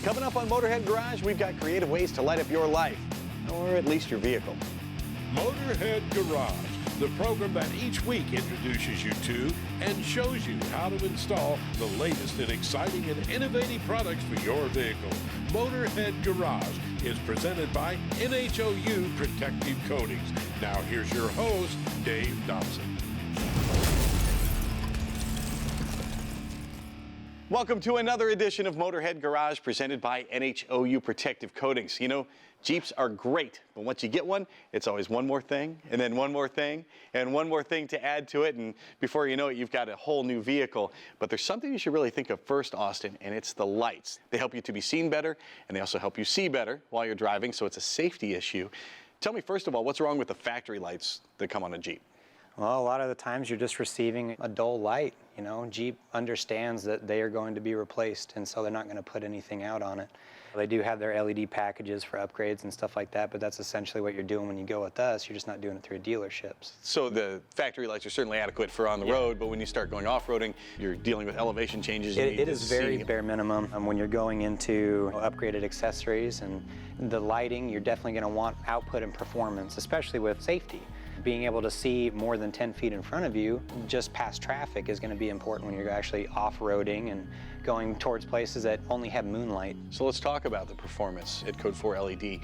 Coming up on Motorhead Garage, we've got creative ways to light up your life, or at least your vehicle. Motorhead Garage, the program that each week introduces you to and shows you how to install the latest and exciting and innovative products for your vehicle. Motorhead Garage is presented by NHOU Protective Coatings. Now here's your host, Dave Dobson. Welcome to another edition of Motorhead Garage presented by NHOU Protective Coatings. You know, Jeeps are great, but once you get one, it's always one more thing, and then one more thing, and one more thing to add to it, and before you know it, you've got a whole new vehicle. But there's something you should really think of first, Austin, and it's the lights. They help you to be seen better, and they also help you see better while you're driving, so it's a safety issue. Tell me, first of all, what's wrong with the factory lights that come on a Jeep? Well, a lot of the times you're just receiving a dull light. You know, Jeep understands that they are going to be replaced, and so they're not going to put anything out on it. They do have their LED packages for upgrades and stuff like that, but that's essentially what you're doing when you go with us. You're just not doing it through dealerships. So the factory lights are certainly adequate for on the road, but when you start going off-roading, you're dealing with elevation changes. It is very bare minimum. When you're going into upgraded accessories and the lighting, you're definitely going to want output and performance, especially with safety. Being able to see more than 10 feet in front of you, just past traffic, is going to be important when you're actually off-roading and going towards places that only have moonlight. So let's talk about the performance at Code 4 LED.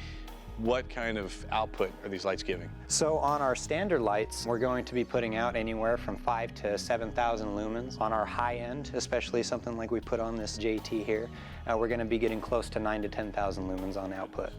What kind of output are these lights giving? So on our standard lights, we're going to be putting out anywhere from 5,000 to 7,000 lumens. On our high end, especially something like we put on this JT here, we're going to be getting close to 9,000 to 10,000 lumens on output.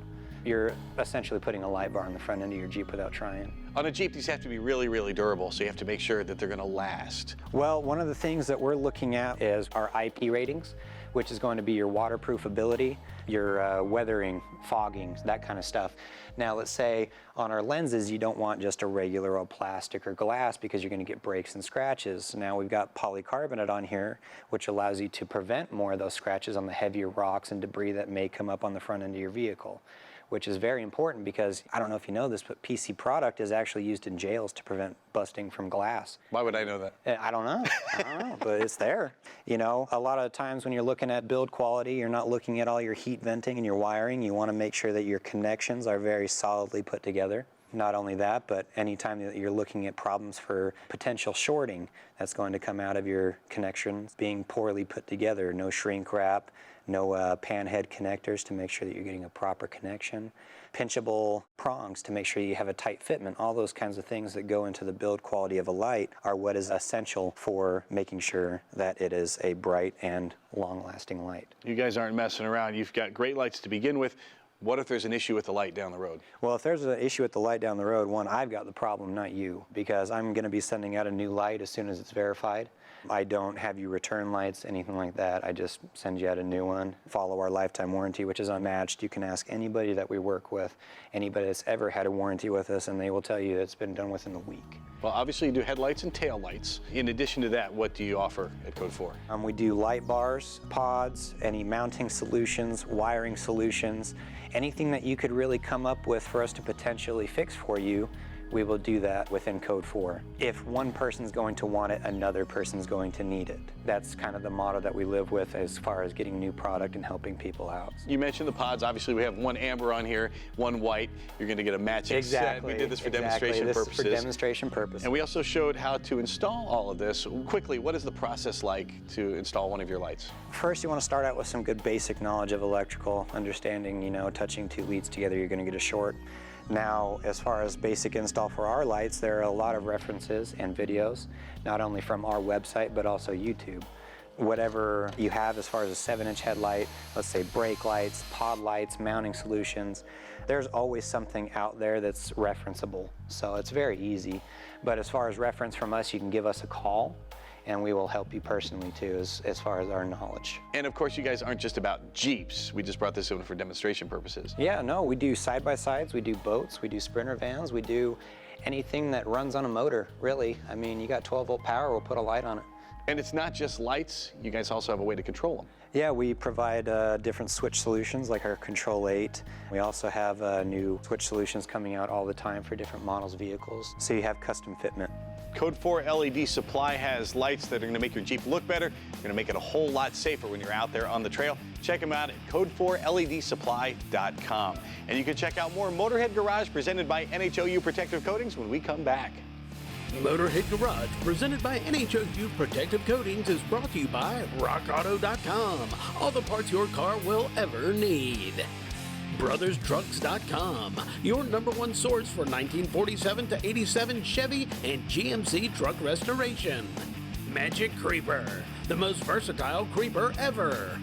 You're essentially putting a light bar on the front end of your Jeep without trying. On a Jeep, these have to be really, really durable, so you have to make sure that they're going to last. Well, one of the things that we're looking at is our IP ratings, which is going to be your waterproof ability, your weathering, fogging, that kind of stuff. Now, let's say on our lenses, you don't want just a regular old plastic or glass because you're going to get breaks and scratches. Now, we've got polycarbonate on here, which allows you to prevent more of those scratches on the heavier rocks and debris that may come up on the front end of your vehicle, which is very important because, I don't know if you know this, but PC product is actually used in jails to prevent busting from glass. Why would I know that? I don't know, but it's there. You know, a lot of times when you're looking at build quality, you're not looking at all your heat venting and your wiring. You want to make sure that your connections are very solidly put together. Not only that, but anytime that you're looking at problems for potential shorting, that's going to come out of your connections being poorly put together. No shrink wrap, no pan head connectors to make sure that you're getting a proper connection. Pinchable prongs to make sure you have a tight fitment. All those kinds of things that go into the build quality of a light are what is essential for making sure that it is a bright and long-lasting light. You guys aren't messing around. You've got great lights to begin with. What if there's an issue with the light down the road? Well, if there's an issue with the light down the road, one, I've got the problem, not you, because I'm going to be sending out a new light as soon as it's verified. I don't have you return lights, anything like that. I just send you out a new one. Follow our lifetime warranty, which is unmatched. You can ask anybody that we work with, anybody that's ever had a warranty with us, and they will tell you that it's been done within a week. Well, obviously you do headlights and tail lights. In addition to that, what do you offer at Code 4? We do light bars, pods, any mounting solutions, wiring solutions, anything that you could really come up with for us to potentially fix for you. We will do that within Code 4. If one person's going to want it, another person's going to need it. That's kind of the motto that we live with as far as getting new product and helping people out. You mentioned the pods. Obviously, we have one amber on here, one white. You're going to get a matching set. We did this for demonstration purposes. For demonstration purposes. And we also showed how to install all of this. Quickly, what is the process like to install one of your lights? First, you want to start out with some good basic knowledge of electrical, understanding, you know, touching two leads together, you're going to get a short. Now, as far as basic install for our lights, there are a lot of references and videos, not only from our website, but also YouTube. Whatever you have as far as a 7-inch headlight, let's say brake lights, pod lights, mounting solutions, there's always something out there that's referenceable. So it's very easy. But as far as reference from us, you can give us a call, and we will help you personally too, as far as our knowledge. And of course, you guys aren't just about Jeeps. We just brought this in for demonstration purposes. Yeah, no, we do side-by-sides, we do boats, we do Sprinter vans, we do anything that runs on a motor, really. I mean, you got 12-volt power, we'll put a light on it. And it's not just lights, you guys also have a way to control them. Yeah, we provide different switch solutions like our Control 8. We also have new switch solutions coming out all the time for different models of vehicles. So you have custom fitment. Code 4 LED Supply has lights that are going to make your Jeep look better. They're going to make it a whole lot safer when you're out there on the trail. Check them out at code4ledsupply.com. And you can check out more Motorhead Garage presented by NHOU Protective Coatings when we come back. Motorhead Garage, presented by NHOU Protective Coatings, is brought to you by RockAuto.com. All the parts your car will ever need. BrothersTrucks.com, your #1 source for 1947 to 87 Chevy and GMC truck restoration. Magic Creeper, the most versatile creeper ever.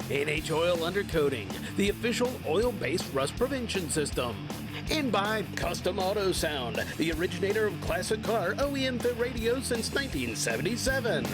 NH Oil Undercoating, the official oil-based rust prevention system. And by Custom Auto Sound, the originator of classic car OEM fit radios since 1977.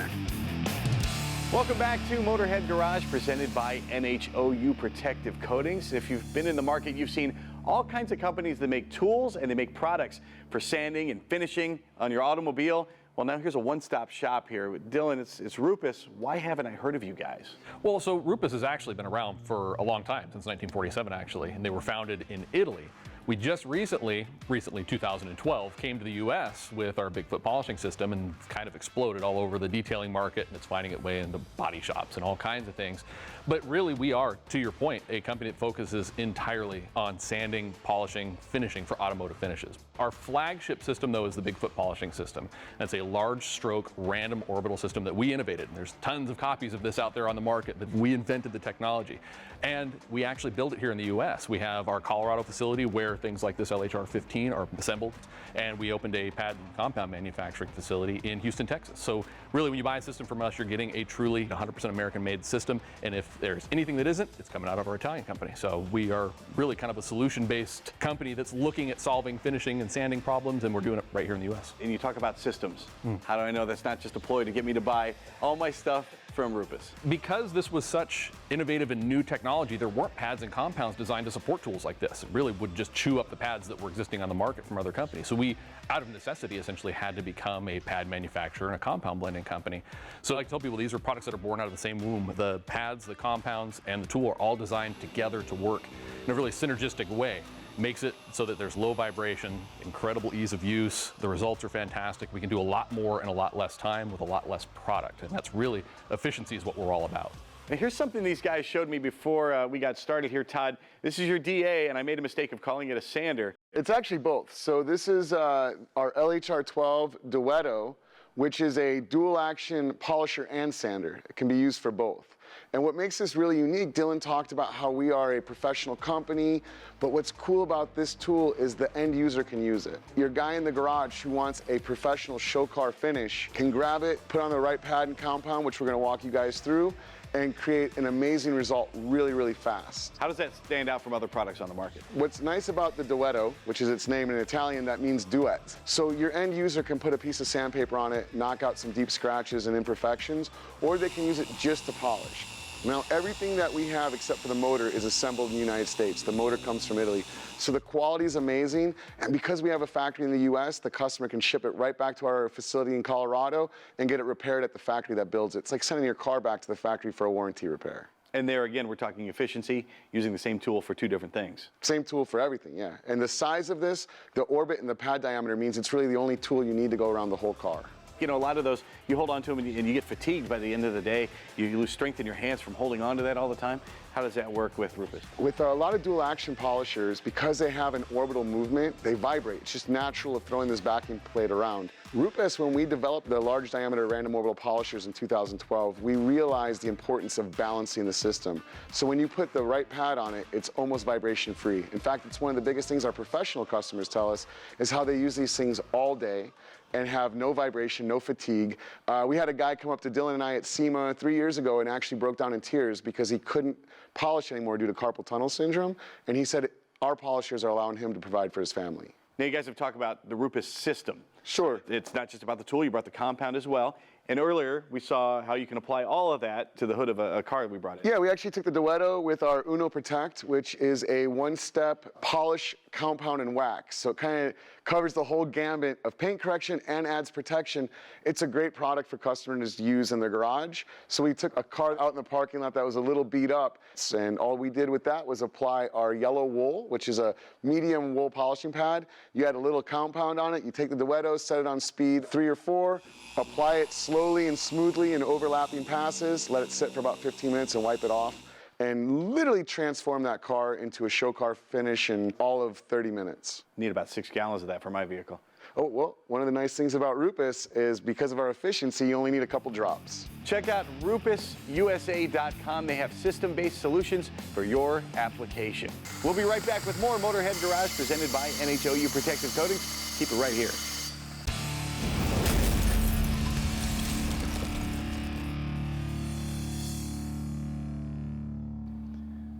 Welcome back to Motorhead Garage presented by NHOU Protective Coatings. If you've been in the market, you've seen all kinds of companies that make tools and they make products for sanding and finishing on your automobile. Well, now here's a one-stop shop here. Dylan, it's RUPES. Why haven't I heard of you guys? Well, so RUPES has actually been around for a long time, since 1947 actually, and they were founded in Italy. We just recently 2012, came to the U.S. with our Bigfoot polishing system and kind of exploded all over the detailing market, and it's finding its way into body shops and all kinds of things. But really, we are, to your point, a company that focuses entirely on sanding, polishing, finishing for automotive finishes. Our flagship system, though, is the Bigfoot polishing system. That's a large stroke random orbital system that we innovated. And there's tons of copies of this out there on the market, that we invented the technology. And we actually build it here in the U.S. We have our Colorado facility where things like this LHR-15 are assembled, and we opened a pad and compound manufacturing facility in Houston, Texas. So really, when you buy a system from us, you're getting a truly 100% American-made system, and if there's anything that isn't, it's coming out of our Italian company. So we are really kind of a solution-based company that's looking at solving finishing and sanding problems, and we're doing it right here in the U.S. And you talk about systems. How do I know that's not just a ploy to get me to buy all my stuff from RUPES? Because this was such innovative and new technology, there weren't pads and compounds designed to support tools like this. It really would just chew up the pads that were existing on the market from other companies. So we, out of necessity, essentially had to become a pad manufacturer and a compound blending company. So I tell people these are products that are born out of the same womb. The pads, the compounds, and the tool are all designed together to work in a really synergistic way. Makes it so that there's low vibration, incredible ease of use. The results are fantastic. We can do a lot more in a lot less time with a lot less product. And that's really, efficiency is what we're all about. Now here's something these guys showed me before we got started here, Todd. This is your DA, and I made a mistake of calling it a sander. It's actually both. So this is our LHR-12 Duetto, which is a dual action polisher and sander. It can be used for both. And what makes this really unique, Dylan talked about how we are a professional company, but what's cool about this tool is the end user can use it. Your guy in the garage who wants a professional show car finish can grab it, put on the right pad and compound, which we're gonna walk you guys through, and create an amazing result really, really fast. How does that stand out from other products on the market? What's nice about the Duetto, which is its name in Italian, that means duet. So your end user can put a piece of sandpaper on it, knock out some deep scratches and imperfections, or they can use it just to polish. Now, everything that we have except for the motor is assembled in the United States. The motor comes from Italy. So the quality is amazing, and because we have a factory in the US, the customer can ship it right back to our facility in Colorado and get it repaired at the factory that builds it. It's like sending your car back to the factory for a warranty repair. And there again, we're talking efficiency, using the same tool for two different things. Same tool for everything, yeah. And the size of this, the orbit and the pad diameter means it's really the only tool you need to go around the whole car. You know, a lot of those, you hold on to them and you get fatigued by the end of the day. You lose strength in your hands from holding on to that all the time. How does that work with RUPES? With a lot of dual action polishers, because they have an orbital movement, they vibrate. It's just natural of throwing this backing plate around. RUPES, when we developed the large diameter random orbital polishers in 2012, we realized the importance of balancing the system. So when you put the right pad on it, it's almost vibration free. In fact, it's one of the biggest things our professional customers tell us is how they use these things all day and have no vibration, no fatigue. We had a guy come up to Dylan and I at SEMA 3 years ago and actually broke down in tears because he couldn't polish anymore due to carpal tunnel syndrome. And he said our polishers are allowing him to provide for his family. Now you guys have talked about the RUPES system. Sure. It's not just about the tool, you brought the compound as well. And earlier, we saw how you can apply all of that to the hood of a car that we brought in. Yeah, we actually took the Duetto with our Uno Protect, which is a one-step polish, compound, and wax. So it kind of covers the whole gambit of paint correction and adds protection. It's a great product for customers to use in their garage. So we took a car out in the parking lot that was a little beat up, and all we did with that was apply our yellow wool, which is a medium wool polishing pad. You add a little compound on it. You take the Duetto, set it on speed 3 or 4, apply it slowly and smoothly in overlapping passes, let it sit for about 15 minutes and wipe it off, and literally transform that car into a show car finish in all of 30 minutes. Need about 6 gallons of that for my vehicle. Oh, well, one of the nice things about RUPES is because of our efficiency, you only need a couple drops. Check out rupesusa.com. They have system-based solutions for your application. We'll be right back with more Motorhead Garage presented by NHOU Protective Coatings. Keep it right here.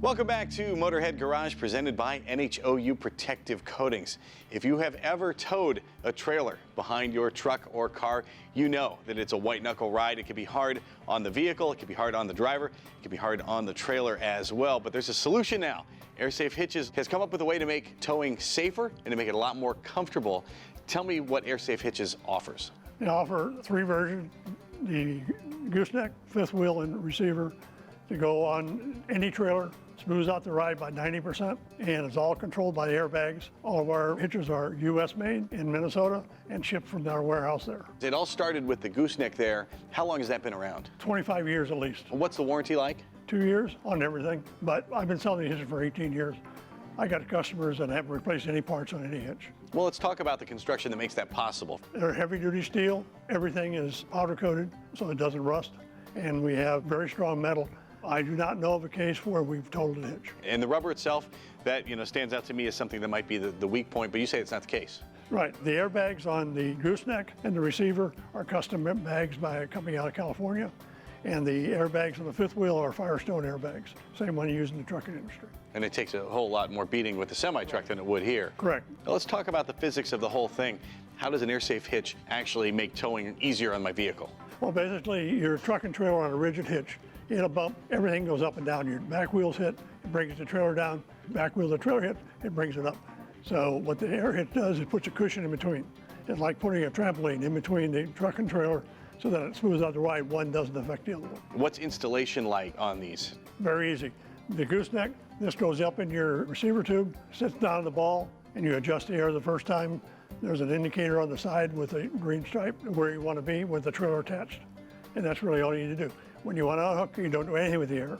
Welcome back to Motorhead Garage presented by NHOU Protective Coatings. If you have ever towed a trailer behind your truck or car, you know that it's a white knuckle ride. It can be hard on the vehicle, it can be hard on the driver, it can be hard on the trailer as well. But there's a solution now. AirSafe Hitches has come up with a way to make towing safer and to make it a lot more comfortable. Tell me what AirSafe Hitches offers. They offer 3 versions, the gooseneck, fifth wheel, and receiver to go on any trailer. Smooths out the ride by 90%, and it's all controlled by airbags. All of our hitches are US made in Minnesota and shipped from our warehouse there. It all started with the gooseneck there. How long has that been around? 25 years at least. What's the warranty like? 2 years on everything, but I've been selling these hitches for 18 years. I got customers that haven't replaced any parts on any hitch. Well, let's talk about the construction that makes that possible. They're heavy duty steel. Everything is powder coated so it doesn't rust, and we have very strong metal. I do not know of a case where we've totaled a hitch. And the rubber itself, that stands out to me as something that might be the weak point, but you say it's not the case. Right. The airbags on the gooseneck and the receiver are custom bags by a company out of California. And the airbags on the fifth wheel are Firestone airbags, same one used in the trucking industry. And it takes a whole lot more beating with the semi-truck than it would here. Correct. Now let's talk about the physics of the whole thing. How does an AirSafe hitch actually make towing easier on my vehicle? Well, basically, your truck and trailer on a rigid hitch, in a bump, everything goes up and down. Your back wheel's hit, it brings the trailer down. Back wheel, the trailer hit, it brings it up. So what the air hitch does is puts a cushion in between. It's like putting a trampoline in between the truck and trailer so that it smooths out the ride. One doesn't affect the other one. What's installation like on these? Very easy. The gooseneck, this goes up in your receiver tube, sits down in the ball, and you adjust the air the first time. There's an indicator on the side with a green stripe where you want to be with the trailer attached. And that's really all you need to do. When you want to unhook, you don't do anything with the air.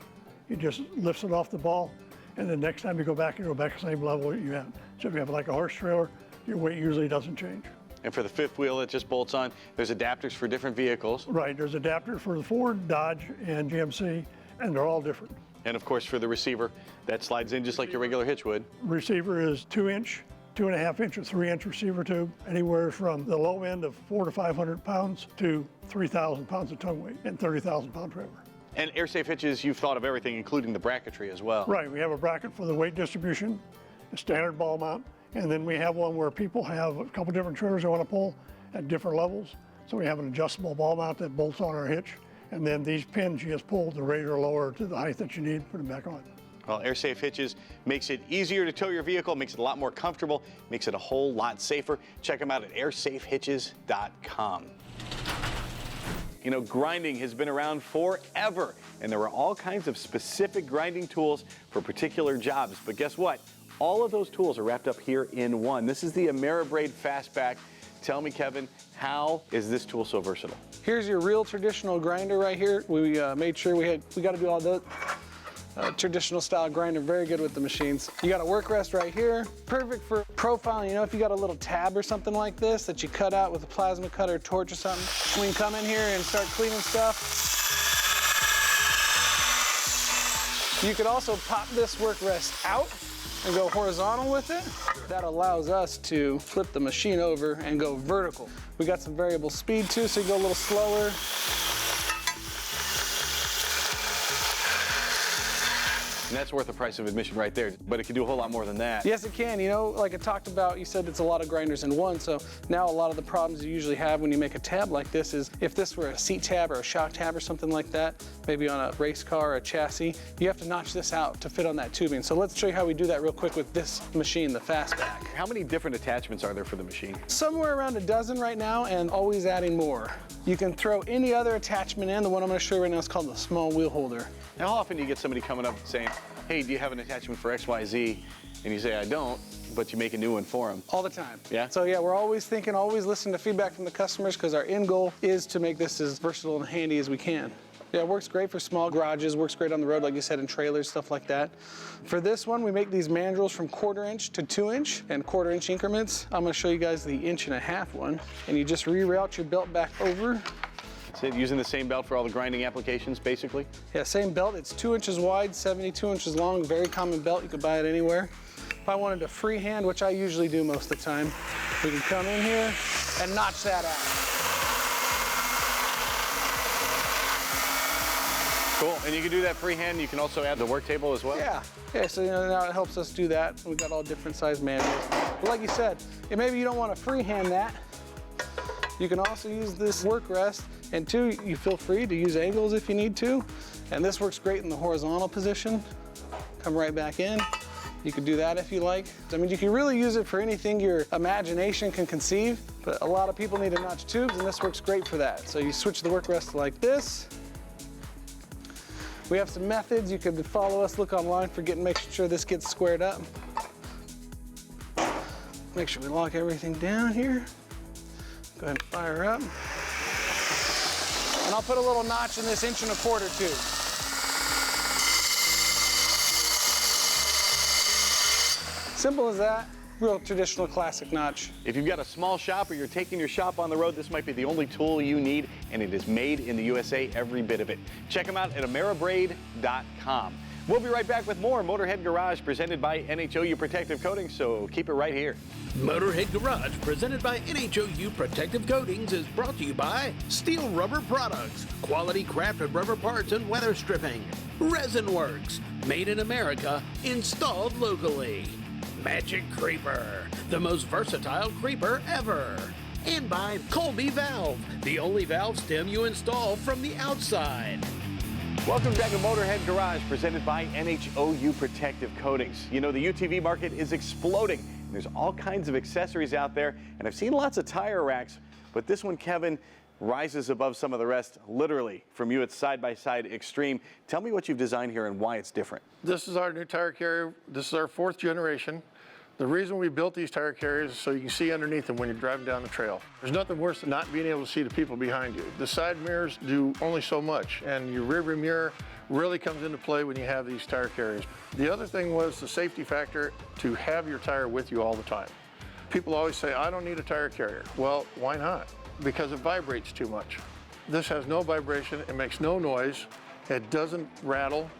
You just lift it off the ball, and then next time you go back to the same level you have. So if you have like a horse trailer, your weight usually doesn't change. And for the fifth wheel, it just bolts on. There's adapters for different vehicles. Right, there's adapters for the Ford, Dodge, and GMC, and they're all different. And of course for the receiver, that slides in just like your regular hitch would. Receiver is 2-inch, 2.5-inch, or 3-inch receiver tube, anywhere from the low end of 400 to 500 pounds to 3,000 pounds of tongue weight and 30,000 pound trailer. And AirSafe hitches, you've thought of everything, including the bracketry as well. Right, we have a bracket for the weight distribution, a standard ball mount, and then we have one where people have a couple different trailers they want to pull at different levels. So we have an adjustable ball mount that bolts on our hitch, and then these pins you just pull to raise or lower to the height that you need, put them back on. Well, AirSafe hitches makes it easier to tow your vehicle, makes it a lot more comfortable, makes it a whole lot safer. Check them out at airsafehitches.com. You know, grinding has been around forever, and there are all kinds of specific grinding tools for particular jobs. But guess what? All of those tools are wrapped up here in one. This is the Ameribraid Fastback. Tell me, Kevin, how is this tool so versatile? Here's your real traditional grinder right here. We made sure we got to do all the traditional style grinder, very good with the machines. You got a work rest right here, perfect for profiling. You know, if you got a little tab or something like this that you cut out with a plasma cutter, torch or something, we can come in here and start cleaning stuff. You could also pop this work rest out and go horizontal with it. That allows us to flip the machine over and go vertical. We got some variable speed too, so you go a little slower. And that's worth the price of admission right there, but it can do a whole lot more than that. Yes, it can. You know, like I talked about, you said it's a lot of grinders in one, so now a lot of the problems you usually have when you make a tab like this is if this were a seat tab or a shock tab or something like that, maybe on a race car or a chassis, you have to notch this out to fit on that tubing. So let's show you how we do that real quick with this machine, the Fastback. How many different attachments are there for the machine? Somewhere around a dozen right now, and always adding more. You can throw any other attachment in. The one I'm going to show you right now is called the small wheel holder. Now, how often do you get somebody coming up saying, hey, do you have an attachment for XYZ? And you say, I don't, but you make a new one for them. All the time. Yeah? So yeah, we're always thinking, always listening to feedback from the customers, because our end goal is to make this as versatile and handy as we can. Yeah, it works great for small garages, works great on the road, like you said, in trailers, stuff like that. For this one, we make these mandrels from 1/4 inch to 2 inch and 1/4 inch increments. I'm gonna show you guys the 1.5 inch one, and you just reroute your belt back over. That's it, using the same belt for all the grinding applications, basically? Yeah, same belt. It's 2 inches wide, 72 inches long, very common belt. You can buy it anywhere. If I wanted to freehand, which I usually do most of the time, we can come in here and notch that out. Cool, and you can do that freehand. You can also add the work table as well? Yeah, so you know, now it helps us do that. We've got all different size manuals. But like you said, maybe you don't want to freehand that. You can also use this work rest, and two, you feel free to use angles if you need to. And this works great in the horizontal position. Come right back in. You can do that if you like. I mean, you can really use it for anything your imagination can conceive, but a lot of people need to notch tubes, and this works great for that. So you switch the work rest like this. We have some methods. You can follow us, look online for making sure this gets squared up. Make sure we lock everything down here. Go ahead and fire up. And I'll put a little notch in this 1.25 inch tube. Simple as that. Real traditional classic notch. If you've got a small shop or you're taking your shop on the road, this might be the only tool you need, and it is made in the USA, every bit of it. Check them out at ameribraid.com. We'll be right back with more Motorhead Garage presented by NHOU Protective Coatings, so keep it right here. Motorhead Garage, presented by NHOU Protective Coatings, is brought to you by Steel Rubber Products, quality crafted rubber parts and weather stripping. Resin Works, made in America, installed locally. Magic Creeper, the most versatile creeper ever. And by Colby Valve, the only valve stem you install from the outside. Welcome back to Motorhead Garage, presented by NHOU Protective Coatings. You know, the UTV market is exploding. There's all kinds of accessories out there, and I've seen lots of tire racks, but this one, Kevin, rises above some of the rest, literally, from you at Side-by-Side Extreme. Tell me what you've designed here and why it's different. This is our new tire carrier. This is our 4th generation. The reason we built these tire carriers is so you can see underneath them when you're driving down the trail. There's nothing worse than not being able to see the people behind you. The side mirrors do only so much, and your rearview mirror really comes into play when you have these tire carriers. The other thing was the safety factor to have your tire with you all the time. People always say, I don't need a tire carrier. Well, why not? Because it vibrates too much. This has no vibration, it makes no noise, it doesn't rattle,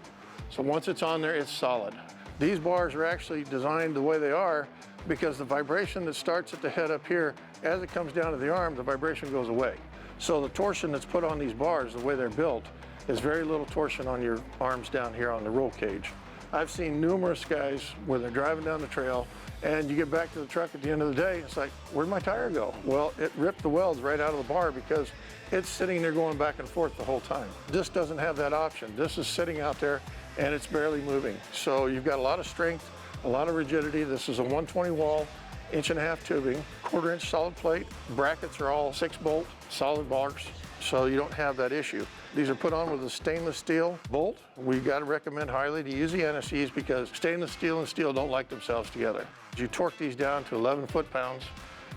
so once it's on there, it's solid. These bars are actually designed the way they are because the vibration that starts at the head up here, as it comes down to the arm, the vibration goes away. So the torsion that's put on these bars, the way they're built, is very little torsion on your arms down here on the roll cage. I've seen numerous guys where they're driving down the trail and you get back to the truck at the end of the day, it's like, where'd my tire go? Well, it ripped the welds right out of the bar because it's sitting there going back and forth the whole time. This doesn't have that option. This is sitting out there and it's barely moving. So you've got a lot of strength, a lot of rigidity. This is a 120 wall, 1.5 inch tubing, 1/4 inch solid plate. Brackets are all 6-bolt solid bars, so you don't have that issue. These are put on with a stainless steel bolt. We've got to recommend highly to use the NSEs because stainless steel and steel don't like themselves together. You torque these down to 11 foot-pounds,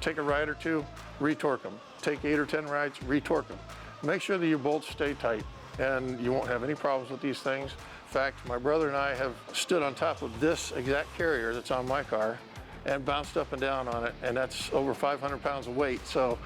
take a ride or two, retorque them. Take 8 or 10 rides, retorque them. Make sure that your bolts stay tight and you won't have any problems with these things. In fact, my brother and I have stood on top of this exact carrier that's on my car and bounced up and down on it, and that's over 500 pounds of weight. So,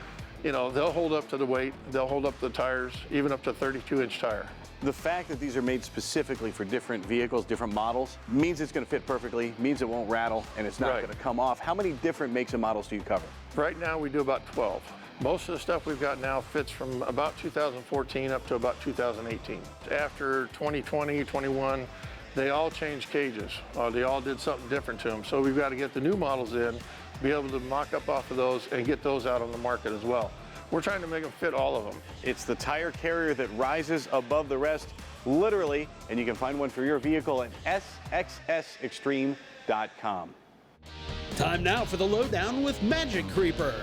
you know, they'll hold up to the weight, they'll hold up the tires, even up to 32-inch tire. The fact that these are made specifically for different vehicles, different models, means it's going to fit perfectly, means it won't rattle, and it's not going to come off. How many different makes and models do you cover? Right now we do about 12. Most of the stuff we've got now fits from about 2014 up to about 2018. After 2020, 21, they all changed cages, or they all did something different to them. So we've got to get the new models in, be able to mock up off of those and get those out on the market as well. We're trying to make them fit all of them. It's the tire carrier that rises above the rest, literally, and you can find one for your vehicle at SXSExtreme.com. Time now for the lowdown with Magic Creeper.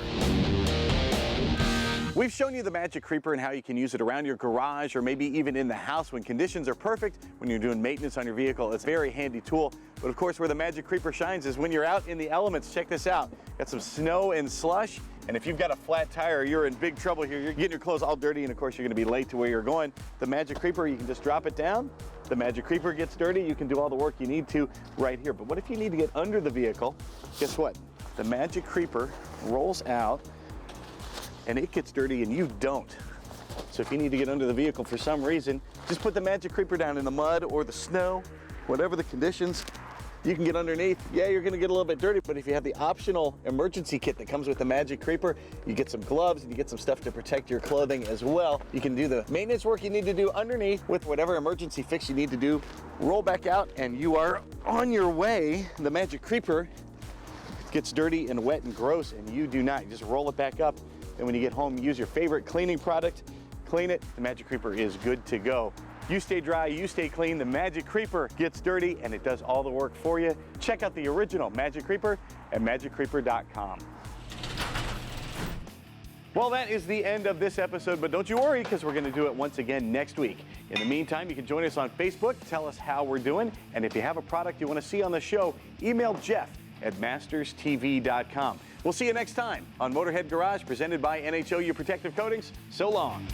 We've shown you the Magic Creeper and how you can use it around your garage or maybe even in the house when conditions are perfect, when you're doing maintenance on your vehicle. It's a very handy tool. But of course, where the Magic Creeper shines is when you're out in the elements. Check this out. Got some snow and slush. And if you've got a flat tire, you're in big trouble here. You're getting your clothes all dirty, and of course, you're gonna be late to where you're going. The Magic Creeper, you can just drop it down. The Magic Creeper gets dirty. You can do all the work you need to right here. But what if you need to get under the vehicle? Guess what? The Magic Creeper rolls out, and it gets dirty and you don't. So if you need to get under the vehicle for some reason, just put the Magic Creeper down in the mud or the snow, whatever the conditions. You can get underneath. Yeah, you're gonna get a little bit dirty, but if you have the optional emergency kit that comes with the Magic Creeper, you get some gloves and you get some stuff to protect your clothing as well. You can do the maintenance work you need to do underneath with whatever emergency fix you need to do. Roll back out and you are on your way. The Magic Creeper gets dirty and wet and gross, and you do not. You just roll it back up. And when you get home, use your favorite cleaning product, clean it, the Magic Creeper is good to go. You stay dry, you stay clean, the Magic Creeper gets dirty and it does all the work for you. Check out the original Magic Creeper at magiccreeper.com. Well, that is the end of this episode, but don't you worry, because we're going to do it once again next week. In the meantime, you can join us on Facebook, tell us how we're doing, and if you have a product you want to see on the show, email Jeff at masterstv.com. We'll see you next time on Motorhead Garage, presented by NHOU Protective Coatings. So long.